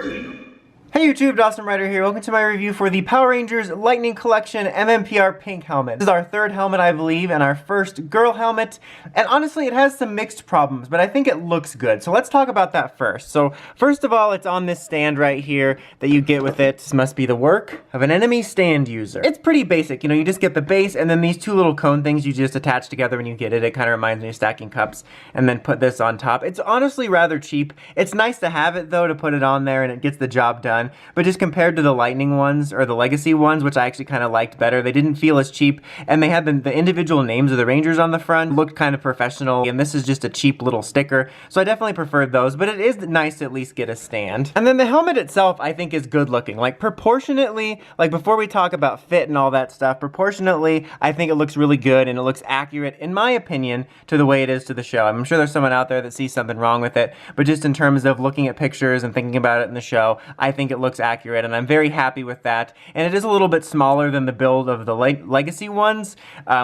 working. Hey YouTube, Dawson Ryder here. Welcome to my review for the Power Rangers Lightning Collection MMPR Pink helmet. This is our third helmet, I believe, and our first girl helmet. And honestly, it has some mixed problems, but I think it looks good. So let's talk about that first. So first of all, it's on this stand right here that you get with it. This must be the work of an enemy stand user. It's pretty basic. You know, you just get the base and then these two little cone things you just attach together when you get it. It kind of reminds me of stacking cups, and then put this on top. It's honestly rather cheap. It's nice to have it though, to put it on there, and it gets the job done. But just compared to the Lightning ones, or the Legacy ones, which I actually kind of liked better, they didn't feel as cheap, and they had the individual names of the Rangers on the front, looked kind of professional, and this is just a cheap little sticker, so I definitely preferred those, but it is nice to at least get a stand. And then the helmet itself, I think, is good looking. Like, proportionately, like before we talk about fit and all that stuff, proportionately, I think it looks really good, and it looks accurate, in my opinion, to the way it is to the show. I'm sure there's someone out there that sees something wrong with it, but just in terms of looking at pictures and thinking about it in the show, I think it looks accurate, and I'm very happy with that. And it is a little bit smaller than the build of the Legacy ones.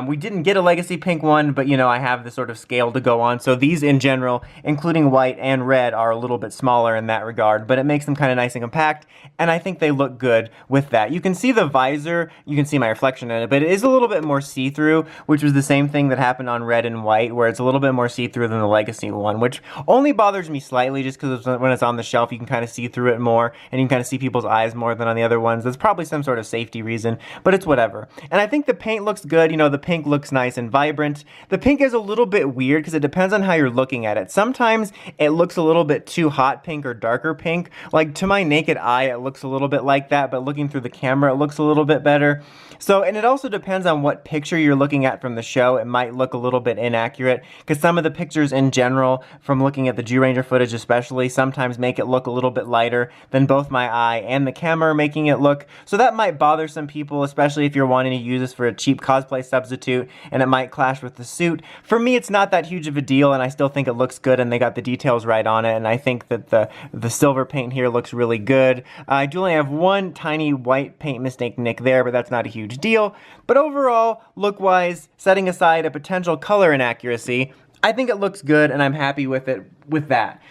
We didn't get a Legacy Pink one, but you know, I have the sort of scale to go on, so these in general, including white and red, are a little bit smaller in that regard, but it makes them kind of nice and compact, and I think they look good with that. You can see the visor, you can see my reflection in it, but it is a little bit more see-through, which was the same thing that happened on red and white, where it's a little bit more see-through than the Legacy one, which only bothers me slightly, just because when it's on the shelf, you can kind of see through it more, and you can kind of see people's eyes more than on the other ones. There's probably some sort of safety reason, but it's whatever. And I think the paint looks good. You know, the pink looks nice and vibrant. The pink is a little bit weird because it depends on how you're looking at it. Sometimes it looks a little bit too hot pink or darker pink. Like, to my naked eye, it looks a little bit like that, but looking through the camera, it looks a little bit better. So, and it also depends on what picture you're looking at from the show. It might look a little bit inaccurate, because some of the pictures in general, from looking at the G-Ranger footage especially, sometimes make it look a little bit lighter than both my eye and the camera making it look. So that might bother some people, especially if you're wanting to use this for a cheap cosplay substitute, and it might clash with the suit. For me, it's not that huge of a deal, and I still think it looks good, and they got the details right on it, and I think that the silver paint here looks really good. I do only have one tiny white paint mistake nick there, but that's not a huge deal. But overall, look-wise, setting aside a potential color inaccuracy, I think it looks good, and I'm happy with it with that.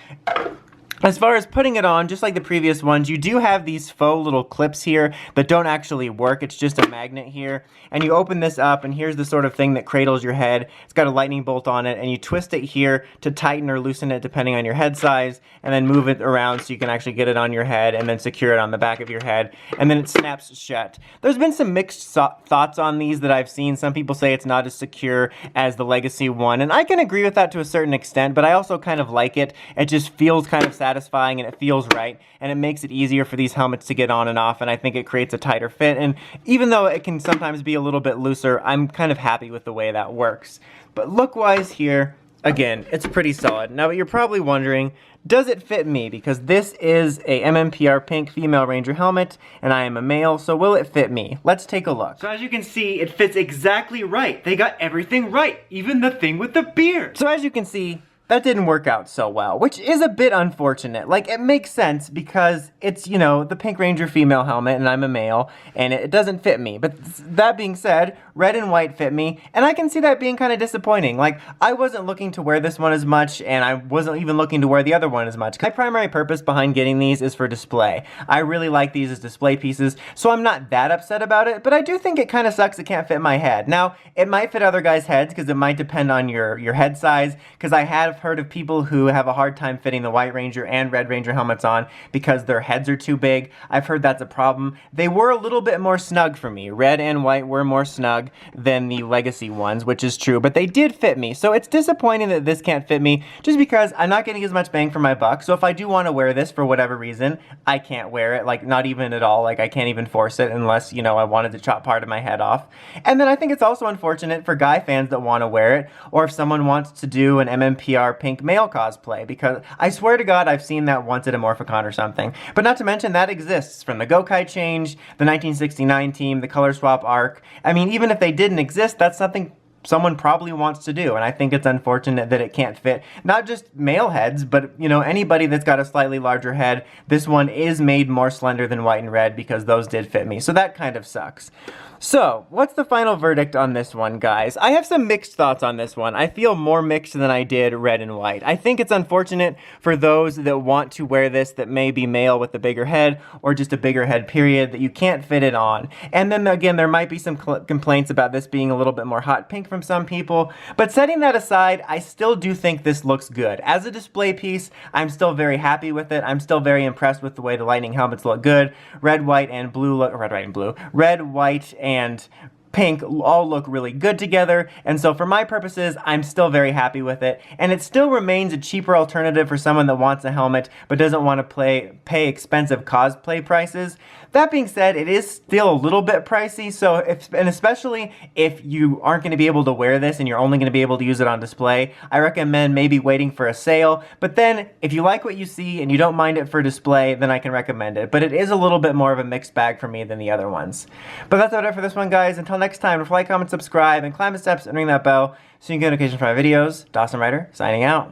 As far as putting it on, just like the previous ones, you do have these faux little clips here that don't actually work. It's just a magnet here. And you open this up, and here's the sort of thing that cradles your head. It's got a lightning bolt on it, and you twist it here to tighten or loosen it depending on your head size, and then move it around so you can actually get it on your head, and then secure it on the back of your head, and then it snaps shut. There's been some mixed thoughts on these that I've seen. Some people say it's not as secure as the Legacy one, and I can agree with that to a certain extent, but I also kind of like it. It just feels kind of satisfying, and it feels right, and it makes it easier for these helmets to get on and off, and I think it creates a tighter fit. And even though it can sometimes be a little bit looser, I'm kind of happy with the way that works. But look-wise here, again, it's pretty solid. Now, you're probably wondering, does it fit me? Because this is a MMPR Pink Female Ranger helmet, and I am a male, so will it fit me? Let's take a look. So as you can see, it fits exactly right. They got everything right, even the thing with the beard. So as you can see, that didn't work out so well, which is a bit unfortunate. Like, it makes sense because it's, you know, the Pink Ranger female helmet, and I'm a male, and it doesn't fit me. But that being said, red and white fit me, and I can see that being kind of disappointing. Like, I wasn't looking to wear this one as much, and I wasn't even looking to wear the other one as much. My primary purpose behind getting these is for display. I really like these as display pieces, so I'm not that upset about it, but I do think it kind of sucks it can't fit my head. Now, it might fit other guys' heads, because it might depend on your head size, because I have heard of people who have a hard time fitting the White Ranger and Red Ranger helmets on because their heads are too big. I've heard that's a problem. They were a little bit more snug for me. Red and white were more snug than the Legacy ones, which is true, but they did fit me. So it's disappointing that this can't fit me just because I'm not getting as much bang for my buck. So if I do want to wear this for whatever reason, I can't wear it, like not even at all. Like, I can't even force it unless, you know, I wanted to chop part of my head off. And then I think it's also unfortunate for guy fans that want to wear it, or if someone wants to do an MMPR Pink male cosplay, because I swear to God I've seen that once at a Morphicon or something. But not to mention that exists from the Gokai change, the 1969 team, the color swap arc. I mean, even if they didn't exist, that's something someone probably wants to do, and I think it's unfortunate that it can't fit not just male heads, but you know, anybody that's got a slightly larger head. This one is made more slender than white and red because those did fit me, so that kind of sucks. So, what's the final verdict on this one, guys? I have some mixed thoughts on this one. I feel more mixed than I did red and white. I think it's unfortunate for those that want to wear this that may be male with a bigger head, or just a bigger head period, that you can't fit it on. And then again, there might be some complaints about this being a little bit more hot pink from some people, but setting that aside, I still do think this looks good. As a display piece, I'm still very happy with it. I'm still very impressed with the way the lightning helmets look good. Red, white, and blue look, red, white, and blue. Red, white, and pink all look really good together, and so for my purposes, I'm still very happy with it, and it still remains a cheaper alternative for someone that wants a helmet but doesn't want to pay expensive cosplay prices. That being said, it is still a little bit pricey, so and especially if you aren't going to be able to wear this and you're only going to be able to use it on display, I recommend maybe waiting for a sale. But then, if you like what you see and you don't mind it for display, then I can recommend it. But it is a little bit more of a mixed bag for me than the other ones. But that's about it for this one, guys. Until next time, like, comment, subscribe, and climb the steps and ring that bell so you can get notifications for my videos. Dawson Ryder, signing out.